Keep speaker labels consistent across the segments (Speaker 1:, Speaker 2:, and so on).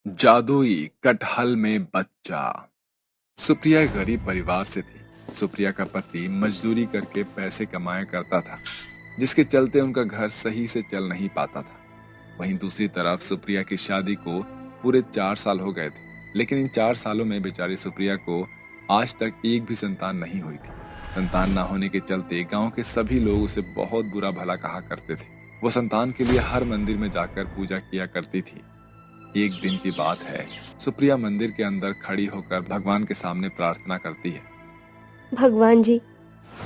Speaker 1: जादुई कटहल में बच्चा। सुप्रिया एक गरीब परिवार से थी। सुप्रिया का पति मजदूरी करके पैसे कमाया करता था, जिसके चलते उनका घर सही से चल नहीं पाता था। वहीं दूसरी तरफ सुप्रिया की शादी को पूरे 4 साल हो गए थे, लेकिन इन 4 सालों में बेचारी सुप्रिया को आज तक एक भी संतान नहीं हुई थी। संतान ना होने के चलते गांव के सभी लोग उसे बहुत बुरा भला कहा करते थे। वो संतान के लिए हर मंदिर में जाकर पूजा किया करती थी। एक दिन की बात है, सुप्रिया मंदिर के अंदर खड़ी होकर भगवान के सामने प्रार्थना करती है।
Speaker 2: भगवान जी,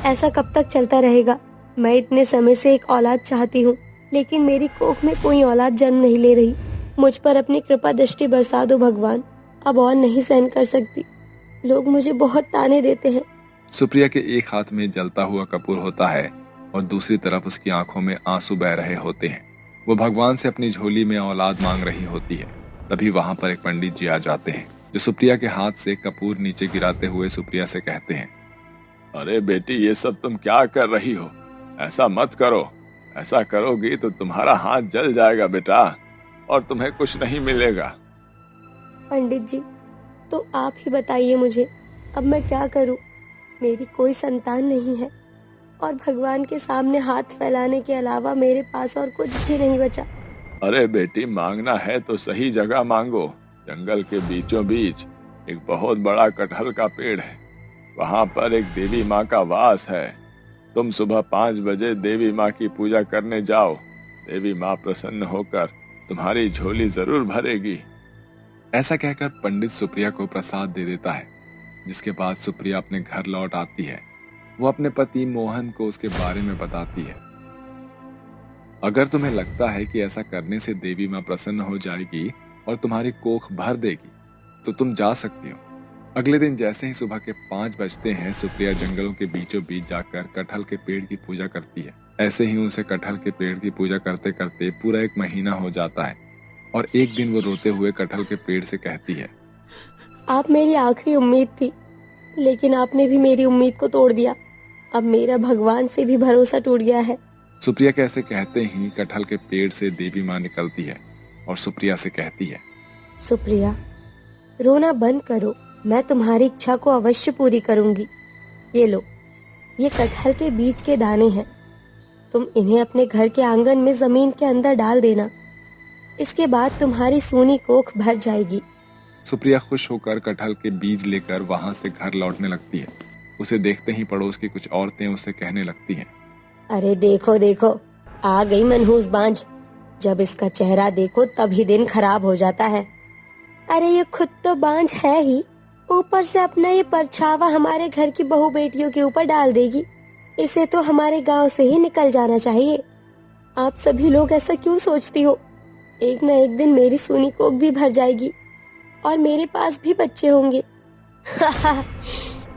Speaker 2: ऐसा कब तक चलता रहेगा? मैं इतने समय से एक औलाद चाहती हूँ, लेकिन मेरी कोख में कोई औलाद जन्म नहीं ले रही। मुझ पर अपनी कृपा दृष्टि बरसा दो भगवान। अब और नहीं सहन कर सकती। लोग मुझे बहुत ताने देते हैं।
Speaker 1: सुप्रिया के एक हाथ में जलता हुआ कपूर होता है और दूसरी तरफ उसकी आंखों में आंसू बह रहे होते हैं। वो भगवान से अपनी झोली में औलाद मांग रही होती है। तभी वहां पर एक पंडित जी आ जाते हैं, जो सुप्रिया के हाथ से कपूर नीचे गिराते हुए सुप्रिया से कहते हैं, अरे बेटी, ये सब तुम क्या कर रही हो? ऐसा मत करो। ऐसा करोगी तो तुम्हारा हाथ जल जाएगा बेटा, और तुम्हें कुछ नहीं मिलेगा।
Speaker 2: पंडित जी, तो आप ही बताइए मुझे, अब मैं क्या करूँ? मेरी कोई संतान नहीं है और भगवान के सामने हाथ फैलाने के अलावा मेरे पास और कुछ भी नहीं बचा।
Speaker 1: अरे बेटी, मांगना है तो सही जगह मांगो। जंगल के बीचों बीच एक बहुत बड़ा कटहल का पेड़ है। वहां पर एक देवी माँ का वास है। तुम सुबह 5 बजे देवी माँ की पूजा करने जाओ। देवी माँ प्रसन्न होकर तुम्हारी झोली जरूर भरेगी। ऐसा कहकर पंडित सुप्रिया को प्रसाद दे देता है, जिसके बाद सुप्रिया अपने घर लौट आती है। वो अपने पति मोहन को उसके बारे में बताती है। अगर तुम्हें लगता है कि ऐसा करने से देवी माँ प्रसन्न हो जाएगी और तुम्हारी कोख भर देगी, तो तुम जा सकती हो। अगले दिन जैसे ही सुबह के 5 बजते हैं, सुप्रिया जंगलों के बीचों बीच जाकर कटहल के पेड़ की पूजा करती है। ऐसे ही उसे कटहल के पेड़ की पूजा करते करते पूरा 1 महीना हो जाता है और एक दिन वो रोते हुए कटहल के पेड़ से कहती है,
Speaker 2: आप मेरी आखिरी उम्मीद थी, लेकिन आपने भी मेरी उम्मीद को तोड़ दिया। अब मेरा भगवान से भी भरोसा टूट गया है।
Speaker 1: सुप्रिया के ऐसे कहते ही कटहल के पेड़ से देवी माँ निकलती है और सुप्रिया से कहती है,
Speaker 2: सुप्रिया, रोना बंद करो। मैं तुम्हारी इच्छा को अवश्य पूरी करूंगी। ये लो, ये कटहल के बीज के दाने हैं। तुम इन्हें अपने घर के आंगन में जमीन के अंदर डाल देना। इसके बाद तुम्हारी सूनी कोख भर जाएगी।
Speaker 1: सुप्रिया खुश होकर कटहल के बीज लेकर वहां से घर लौटने लगती है। उसे देखते ही पड़ोस की कुछ औरतें उससे कहने लगती हैं,
Speaker 2: अरे देखो देखो, आ गई मनहूस बांझ। जब इसका चेहरा देखो तभी दिन खराब हो जाता है। अरे ये खुद तो बांझ है ही, ऊपर से अपना ये परछावा हमारे घर की बहू बेटियों के ऊपर डाल देगी। इसे तो हमारे गांव से ही निकल जाना चाहिए। आप सभी लोग ऐसा क्यों सोचती हो? एक न एक दिन मेरी सूनी कोख भी भर जाएगी और मेरे पास भी बच्चे होंगे।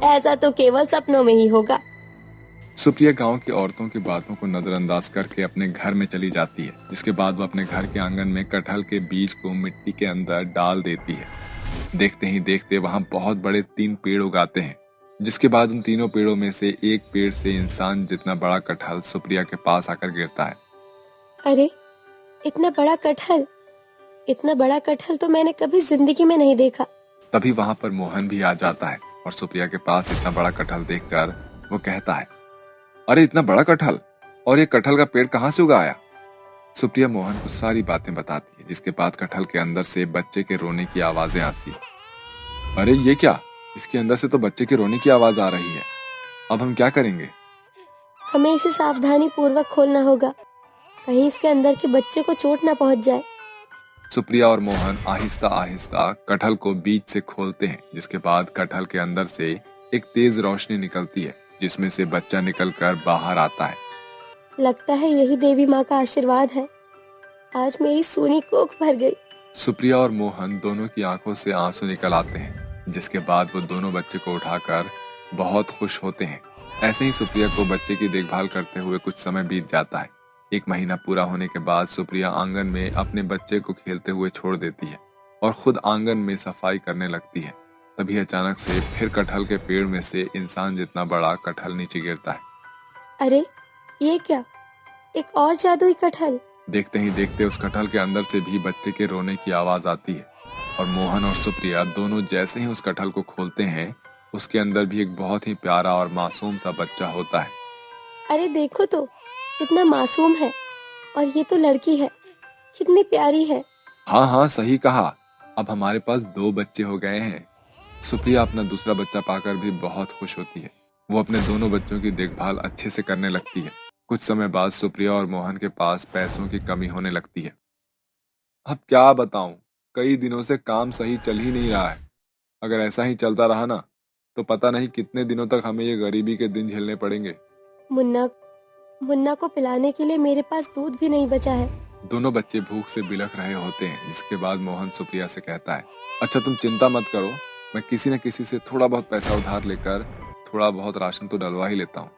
Speaker 2: ऐसा तो केवल सपनों में ही होगा।
Speaker 1: सुप्रिया गांव की औरतों की बातों को नजरअंदाज करके अपने घर में चली जाती है, जिसके बाद वो अपने घर के आंगन में कटहल के बीज को मिट्टी के अंदर डाल देती है। देखते ही देखते वहां बहुत बड़े 3 पेड़ उगाते हैं, जिसके बाद उन तीनों पेड़ों में से एक पेड़ से इंसान जितना बड़ा कटहल सुप्रिया के पास आकर गिरता है।
Speaker 2: अरे, इतना बड़ा कटहल! इतना बड़ा कटहल तो मैंने कभी जिंदगी में नहीं देखा।
Speaker 1: तभी वहां पर मोहन भी आ जाता है और सुप्रिया के पास इतना बड़ा कटहल देखकर वो कहता है, अरे इतना बड़ा कटहल, और ये कटहल का पेड़ कहाँ से उगाया? सुप्रिया मोहन को सारी बातें बताती है, जिसके बाद कटहल के अंदर से बच्चे के रोने की आवाजें आती है। अरे ये क्या, इसके अंदर से तो बच्चे के रोने की आवाज आ रही है। अब हम क्या करेंगे?
Speaker 2: हमें इसे सावधानी पूर्वक खोलना होगा, कहीं इसके अंदर के बच्चे को चोट ना पहुंच जाए।
Speaker 1: सुप्रिया और मोहन आहिस्ता आहिस्ता कटहल को बीज से खोलते हैं, जिसके बाद कटहल के अंदर से एक तेज रोशनी निकलती है, जिसमें से बच्चा निकलकर बाहर आता है।
Speaker 2: लगता है यही देवी माँ का आशीर्वाद है। आज मेरी सूनी कोख भर गई।
Speaker 1: सुप्रिया और मोहन दोनों की आंखों से आंसू निकल आते हैं, जिसके बाद वो दोनों बच्चे को उठाकर बहुत खुश होते हैं। ऐसे ही सुप्रिया को बच्चे की देखभाल करते हुए कुछ समय बीत जाता है। 1 महीना पूरा होने के बाद सुप्रिया आंगन में अपने बच्चे को खेलते हुए छोड़ देती है और खुद आंगन में सफाई करने लगती है। तभी अचानक से फिर कटहल के पेड़ में से इंसान जितना बड़ा कटहल नीचे गिरता है।
Speaker 2: अरे, ये क्या? एक और जादुई कटहल!
Speaker 1: देखते ही देखते उस कटहल के अंदर से भी बच्चे के रोने की आवाज आती है। और मोहन और सुप्रिया दोनों जैसे ही उस कटहल को खोलते हैं, उसके अंदर भी एक बहुत ही प्यारा और मासूम सा बच्चा होता है।
Speaker 2: अरे देखो तो, कितना मासूम है। और ये तो लड़की है, कितनी प्यारी है।
Speaker 1: हाँ हाँ, सही कहा। अब हमारे पास 2 बच्चे हो गए हैं। सुप्रिया अपना दूसरा बच्चा पाकर भी बहुत खुश होती है। वो अपने दोनों बच्चों की देखभाल अच्छे से करने लगती है। कुछ समय बाद सुप्रिया और मोहन के पास पैसों की कमी होने लगती है। अब क्या बताऊं, कई दिनों से काम सही चल ही नहीं रहा है। अगर ऐसा ही चलता रहा ना, तो पता नहीं कितने दिनों तक हमें ये गरीबी के दिन झेलने पड़ेंगे।
Speaker 2: मुन्ना मुन्ना को पिलाने के लिए मेरे पास दूध भी नहीं बचा है।
Speaker 1: दोनों बच्चे भूख से बिलख रहे होते हैं, जिसके बाद मोहन सुप्रिया से कहता है, अच्छा तुम चिंता मत करो, मैं किसी न किसी से थोड़ा बहुत पैसा उधार लेकर थोड़ा बहुत राशन तो डलवा ही लेता हूँ।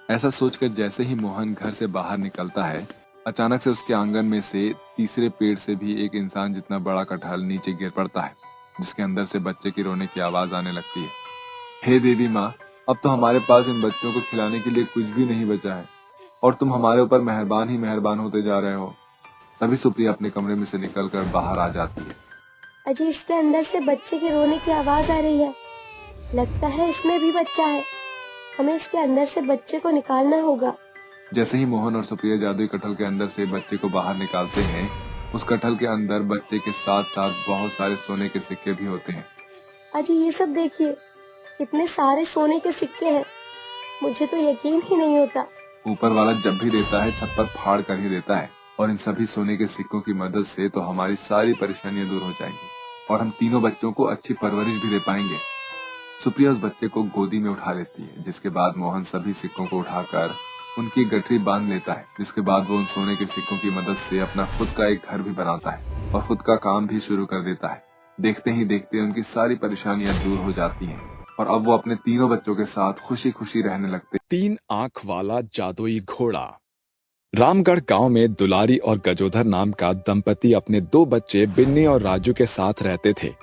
Speaker 1: ऐसा सोचकर जैसे ही मोहन घर से बाहर निकलता है, अचानक से उसके आंगन में से तीसरे पेड़ से भी एक इंसान जितना बड़ा कटहल नीचे गिर पड़ता है, जिसके अंदर से बच्चे की रोने की आवाज आने लगती है। हे देवी माँ, अब तो हमारे पास इन बच्चों को खिलाने के लिए कुछ भी नहीं बचा है और तुम हमारे ऊपर मेहरबान ही मेहरबान होते जा रहे हो। तभी सुप्रिया अपने कमरे में से निकलकर बाहर आ जाती है।
Speaker 2: अजी, इसके अंदर से बच्चे के रोने की आवाज आ रही है। लगता है इसमें भी बच्चा है। हमें इसके अंदर से बच्चे को निकालना होगा।
Speaker 1: जैसे ही मोहन और सुप्रिया जादुई कटहल के अंदर से बच्चे को बाहर निकालते हैं, उस कटहल के अंदर बच्चे के साथ साथ बहुत सारे सोने के सिक्के भी होते हैं।
Speaker 2: अजी, ये सब देखिए, कितने सारे सोने के सिक्के हैं। मुझे तो यकीन ही नहीं होता।
Speaker 1: ऊपर वाला जब भी देता है छप्पर फाड़ कर ही देता है, और इन सभी सोने के सिक्कों की मदद से तो हमारी सारी परेशानियां दूर हो जाएंगी और हम तीनों बच्चों को अच्छी परवरिश भी दे पाएंगे। सुप्रिया उस बच्चे को गोदी में उठा लेती है, जिसके बाद मोहन सभी सिक्कों को उठाकर उनकी गठरी बांध लेता है, जिसके बाद वो उन सोने के सिक्कों की मदद से अपना खुद का एक घर भी बनाता है और खुद का काम भी शुरू कर देता है। देखते ही देखते उनकी सारी परेशानियां दूर हो जाती हैं और अब वो अपने तीनों बच्चों के साथ खुशी खुशी रहने लगते।
Speaker 3: 3 आंख वाला जादुई घोड़ा। रामगढ़ गांव में दुलारी और गजोधर नाम का दंपति अपने 2 बच्चे बिन्नी और राजू के साथ रहते थे।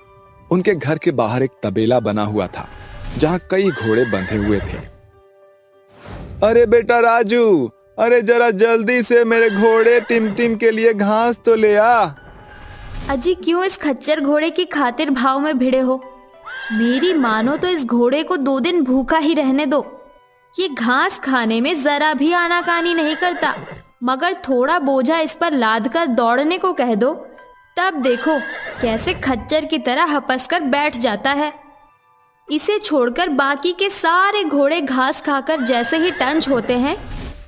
Speaker 3: उनके घर के बाहर एक तबेला बना हुआ था, जहां कई घोड़े बंधे हुए थे।
Speaker 1: अरे बेटा राजू, अरे जरा जल्दी से मेरे घोड़े टिम टिम के लिए घास तो ले आ।
Speaker 4: अजी, क्यों इस खच्चर घोड़े की खातिर भाव में भिड़े हो? मेरी मानो तो इस घोड़े को 2 दिन भूखा ही रहने दो। ये घास खाने में जरा भी आनाकानी नहीं करता, मगर थोड़ा बोझा इस पर लाद कर दौड़ने को कह दो, तब देखो कैसे खच्चर की तरह हपस कर बैठ जाता है। इसे छोड़कर बाकी के सारे घोड़े घास खाकर जैसे ही टंच होते हैं,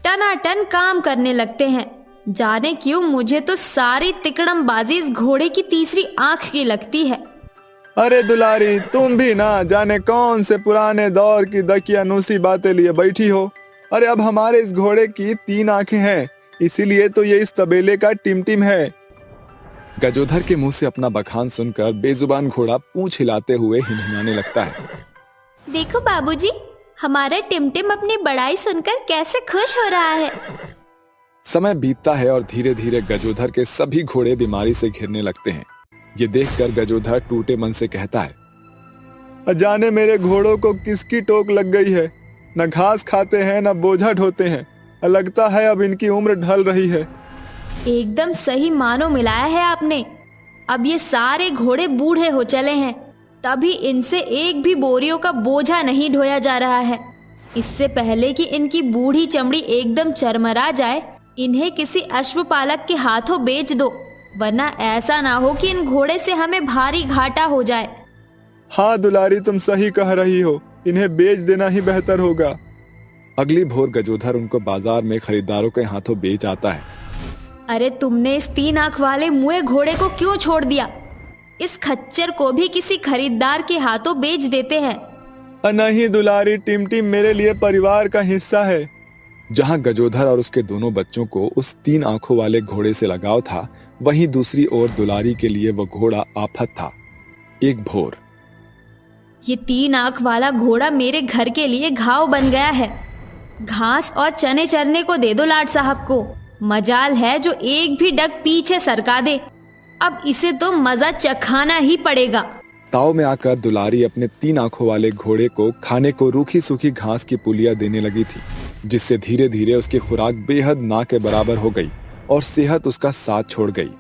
Speaker 4: टनाटन काम करने लगते हैं। जाने क्यों मुझे तो सारी तिकड़मबाजी इस घोड़े की तीसरी आंख की लगती है।
Speaker 1: अरे दुलारी, तुम भी ना जाने कौन से पुराने दौर की दकियानूसी बातें लिए बैठी हो। अरे अब हमारे इस घोड़े की 3 आंखें हैं, इसीलिए तो ये इस तबेले का टिमटिम है।
Speaker 3: गजोधर के मुंह से अपना बखान सुनकर बेजुबान घोड़ा पूंछ हिलाते हुए हिनहिनाने लगता है।
Speaker 4: देखो बाबूजी, हमारा टिमटिम अपनी बड़ाई सुनकर कैसे खुश हो रहा है।
Speaker 3: समय बीतता है और धीरे धीरे गजोधर के सभी घोड़े बीमारी से घिरने लगते हैं। ये देखकर गजोधर टूटे मन से कहता है,
Speaker 1: अजाने मेरे घोड़ों को किसकी टोक लग गई है। न घास खाते हैं न बोझा ढोते हैं। लगता है अब इनकी उम्र ढल रही है।
Speaker 4: एकदम सही मानो मिलाया है आपने। अब ये सारे घोड़े बूढ़े हो चले हैं, तभी इनसे एक भी बोरियों का बोझा नहीं ढोया जा रहा है। इससे पहले कि इनकी बूढ़ी चमड़ी एकदम चरमरा जाए, इन्हें किसी अश्वपालक के हाथों बेच दो, वरना ऐसा ना हो कि इन घोड़े से हमें भारी घाटा हो जाए।
Speaker 1: हाँ दुलारी, तुम सही कह रही हो, इन्हें बेच देना ही बेहतर होगा।
Speaker 3: अगली भोर गजोधर उनको बाजार में खरीदारों के हाथों बेच आता है।
Speaker 4: अरे तुमने इस 3 आंख वाले मुए घोड़े को क्यों छोड़ दिया? इस खच्चर को भी किसी खरीदार के हाथों बेच देते हैं।
Speaker 1: नहीं दुलारी, टिमटिम मेरे लिए परिवार का हिस्सा है।
Speaker 3: जहां गजोधर और उसके दोनों बच्चों को उस 3 आंखों वाले घोड़े से लगाव था, वहीं दूसरी ओर दुलारी के लिए वो घोड़ा आफत था। एक भोर,
Speaker 4: ये 3 आंख वाला घोड़ा मेरे घर के लिए घाव बन गया है। घास और चने चरने को दे दो लाट साहब को। मजाल है जो एक भी डग पीछे सरका दे। अब इसे तो मजा चखाना ही पड़ेगा।
Speaker 3: ताव में आकर दुलारी अपने 3 आंखों वाले घोड़े को खाने को रूखी सूखी घास की पुलिया देने लगी थी, जिससे धीरे धीरे उसकी खुराक बेहद ना के बराबर हो गई और सेहत उसका साथ छोड़ गई।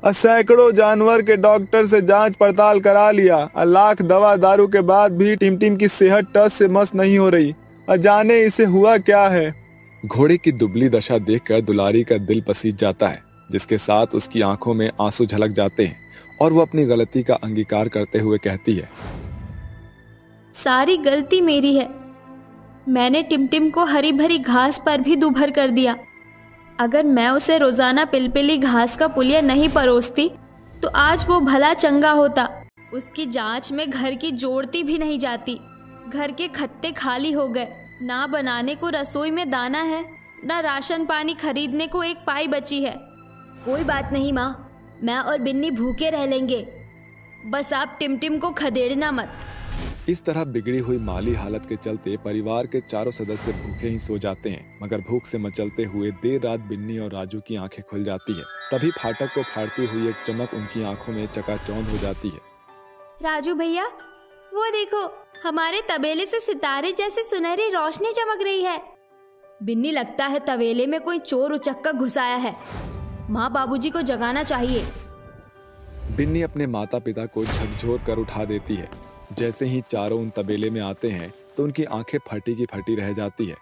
Speaker 5: सैकड़ों जानवर के डॉक्टर से जांच पड़ताल करा लिया, लाख दवा दारू के बाद भी टिमटिम की सेहत टस से मस नहीं हो रही। जाने इसे हुआ क्या है।
Speaker 3: घोड़े की दुबली दशा देखकर दुलारी का दिल पसीज जाता है, जिसके साथ उसकी आंखों में आंसू झलक जाते हैं और वो अपनी गलती का अंगीकार करते हुए कहती है,
Speaker 4: सारी गलती मेरी है। मैंने टिमटिम को हरी भरी घास पर भी दुभर कर दिया। अगर मैं उसे रोजाना पिलपिली घास का पुलिया नहीं परोसती तो आज वो भला चंगा होता। उसकी जांच में घर की जोड़ती भी नहीं जाती। घर के खत्ते खाली हो गए, ना बनाने को रसोई में दाना है, ना राशन पानी खरीदने को एक पाई बची है। कोई बात नहीं माँ, मैं और बिन्नी भूखे रह लेंगे, बस आप टिमटिम को खदेड़ना मत।
Speaker 3: इस तरह बिगड़ी हुई माली हालत के चलते परिवार के चारों सदस्य भूखे ही सो जाते हैं, मगर भूख से मचलते हुए देर रात बिन्नी और राजू की आंखें खुल जाती है। तभी फाटक को फाड़ती हुई एक चमक उनकी आंखों में चकाचौंध हो जाती है।
Speaker 4: राजू भैया, वो देखो, हमारे तबेले से सितारे जैसी सुनहरी रोशनी चमक रही है। बिन्नी, लगता है तबेले में कोई चोर उचक्का घुसाया है। माँ बाबूजी को जगाना चाहिए।
Speaker 3: बिन्नी अपने माता पिता को झकझोर कर उठा देती है। जैसे ही चारों उन तबेले में आते हैं तो उनकी आंखें फटी की फटी रह जाती है।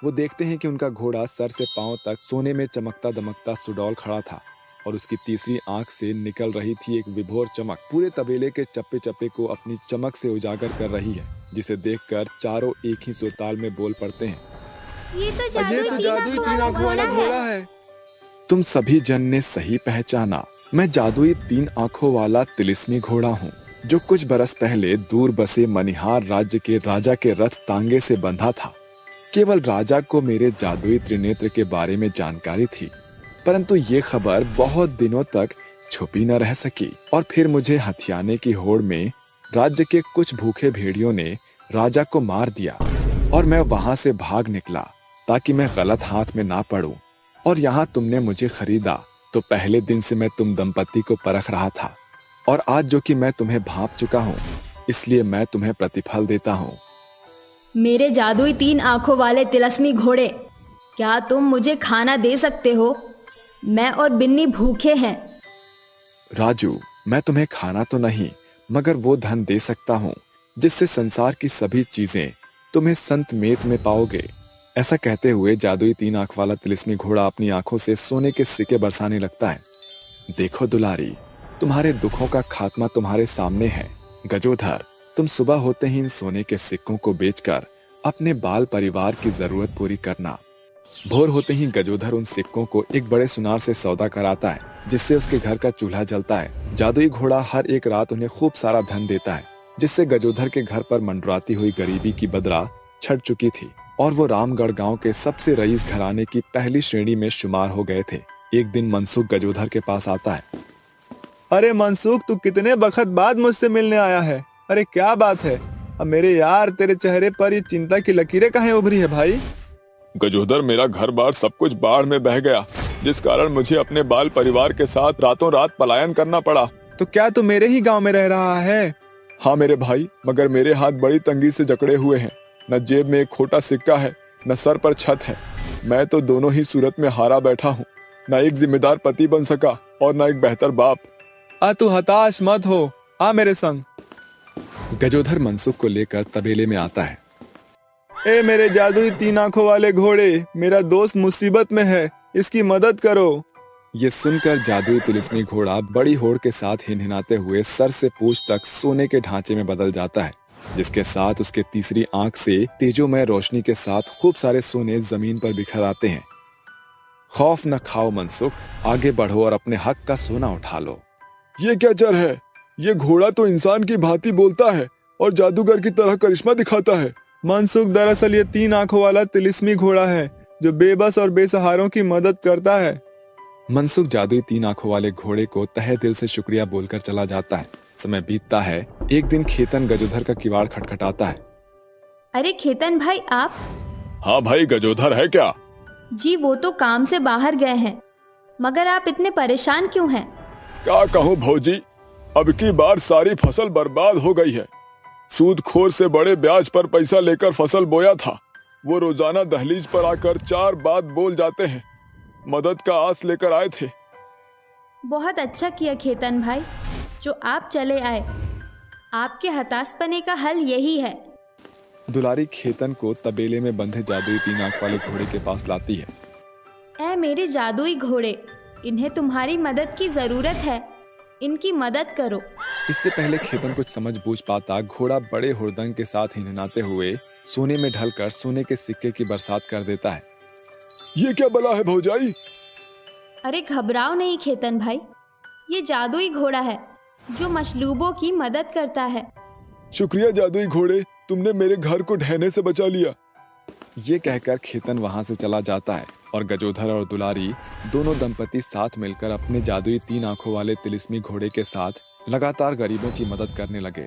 Speaker 3: वो देखते हैं कि उनका घोड़ा सर से पांव तक सोने में चमकता दमकता सुडौल खड़ा था और उसकी तीसरी आंख से निकल रही थी एक विभोर चमक, पूरे तबेले के चप्पे चप्पे को अपनी चमक से उजागर कर रही है, जिसे देखकर चारों एक ही सुरताल में बोल पड़ते हैं,
Speaker 4: ये तो
Speaker 5: जादुई तीन आंखों वाला घोड़ा है।
Speaker 3: तुम सभी जन ने सही पहचाना। मैं जादुई 3 आंखों वाला तिलिस्मी घोड़ा हूँ, जो कुछ बरस पहले दूर बसे मनिहार राज्य के राजा के रथ तांगे से बंधा था। केवल राजा को मेरे जादुई त्रिनेत्र के बारे में जानकारी थी, परंतु ये खबर बहुत दिनों तक छुपी न रह सकी और फिर मुझे हथियाने की होड़ में राज्य के कुछ भूखे भेड़ियों ने राजा को मार दिया और मैं वहां से भाग निकला ताकि मैं गलत हाथ में ना पड़ूं। और यहाँ तुमने मुझे खरीदा तो पहले दिन से मैं तुम दंपति को परख रहा था, और आज जो कि मैं तुम्हें भांप चुका हूँ, इसलिए मैं तुम्हें प्रतिफल देता हूँ।
Speaker 4: मेरे जादुई 3 आंखों वाले तिलस्मी घोड़े, क्या तुम मुझे खाना दे सकते हो? मैं और बिन्नी भूखे हैं।
Speaker 3: राजू, मैं तुम्हें खाना तो नहीं, मगर वो धन दे सकता हूँ जिससे संसार की सभी चीजें तुम्हें संत मेत में पाओगे। ऐसा कहते हुए जादुई 3 आंख वाला तिलिस्मी घोड़ा अपनी आंखों से सोने के सिक्के बरसाने लगता है। देखो दुलारी, तुम्हारे दुखों का खात्मा तुम्हारे सामने है। गजोधर, तुम सुबह होते ही इन सोने के सिक्कों को बेचकर अपने बाल परिवार की जरूरत पूरी करना। भोर होते ही गजोधर उन सिक्कों को एक बड़े सुनार से सौदा कराता है, जिससे उसके घर का चूल्हा जलता है। जादुई घोड़ा हर एक रात उन्हें खूब सारा धन देता है, जिससे गजोधर के घर पर मंडराती हुई गरीबी की बदरा छट चुकी थी और वो रामगढ़ गांव के सबसे रईस घराने की पहली श्रेणी में शुमार हो गए थे। एक दिन मनसुख गजोधर के पास आता है।
Speaker 5: अरे मनसुख, तू कितने वक्त बाद मुझसे मिलने आया है? अरे क्या बात है? अब मेरे यार, तेरे चेहरे पर ये चिंता की लकीरें कहाँ उभरी है भाई?
Speaker 1: गजोधर, मेरा घर बार सब कुछ बाढ़ में बह गया, जिस कारण मुझे अपने बाल परिवार के साथ रातों रात पलायन करना पड़ा।
Speaker 5: तो क्या तू मेरे ही गांव में रह रहा है?
Speaker 1: हाँ मेरे भाई, मगर मेरे हाथ बड़ी तंगी से जकड़े हुए हैं। न जेब में एक खोटा सिक्का है, न सर पर छत है। मैं तो दोनों ही सूरत में हारा बैठा हूँ, न एक जिम्मेदार पति बन सका और न एक बेहतर बाप।
Speaker 5: तू हताश मत हो, आ मेरे संग।
Speaker 3: गजोधर मनसुख को लेकर तबेले में आता है।
Speaker 5: ए मेरे जादुई 3 आंखों वाले घोड़े, मेरा दोस्त मुसीबत में है, इसकी मदद करो।
Speaker 3: ये सुनकर जादुई तिलिस्मी घोड़ा बड़ी होड़ के साथ हिनहिनाते हुए सर से पूंछ तक सोने के ढांचे में बदल जाता है, जिसके साथ उसके तीसरी आंख से तेजोमय रोशनी के साथ खूब सारे सोने जमीन पर बिखर आते हैं। खौफ न खाओ मनसुख, आगे बढ़ो और अपने हक का सोना उठा लो।
Speaker 1: ये क्या चर है? ये घोड़ा तो इंसान की भांति बोलता है और जादूगर की तरह करिश्मा दिखाता है।
Speaker 5: मनसुख, दरअसल ये 3 आंखों वाला तिलिस्मी घोड़ा है जो बेबस और बेसहारों की मदद करता है।
Speaker 3: मनसुख जादुई 3 आंखों वाले घोड़े को तहे दिल से शुक्रिया बोलकर चला जाता है। समय बीतता है। एक दिन खेतन गजोधर का किवाड़ खटखटाता है।
Speaker 4: अरे खेतन भाई, आप?
Speaker 1: हाँ भाई, गजोधर है क्या?
Speaker 4: जी, वो तो काम से बाहर गए हैं, मगर आप इतने परेशान क्यों हैं?
Speaker 1: क्या कहूँ भौजी, अब की बार सारी फसल बर्बाद हो गई है। सूदखोर से बड़े ब्याज पर पैसा लेकर फसल बोया था। वो रोजाना दहलीज पर आकर 4 बात बोल जाते हैं। मदद का आस लेकर आए थे,
Speaker 4: बहुत अच्छा किया खेतन भाई जो आप चले आए। आपके हताशपने का हल यही है।
Speaker 3: दुलारी खेतन को तबेले में बंधे जादुई 3 आंख वाले घोड़े के पास लाती है।
Speaker 4: ऐ मेरे जादुई घोड़े, इन्हें तुम्हारी मदद की जरूरत है, इनकी मदद करो।
Speaker 3: इससे पहले खेतन कुछ समझ बूझ पाता, घोड़ा बड़े हुड़दंग के साथ हिनहिनाते हुए सोने में ढलकर सोने के सिक्के की बरसात कर देता है। ये क्या बला है भौजाई?
Speaker 4: अरे घबराओ नहीं खेतन भाई, ये जादुई घोड़ा है जो मशलूबों की मदद करता है।
Speaker 3: शुक्रिया जादुई घोड़े, तुमने मेरे घर को ढहने से बचा लिया। ये कहकर खेतन वहां से चला जाता है और गजोधर और दुलारी दोनों दंपति साथ मिलकर अपने जादुई 3 आंखों वाले तिलिस्मी घोड़े के साथ लगातार गरीबों की मदद करने लगे।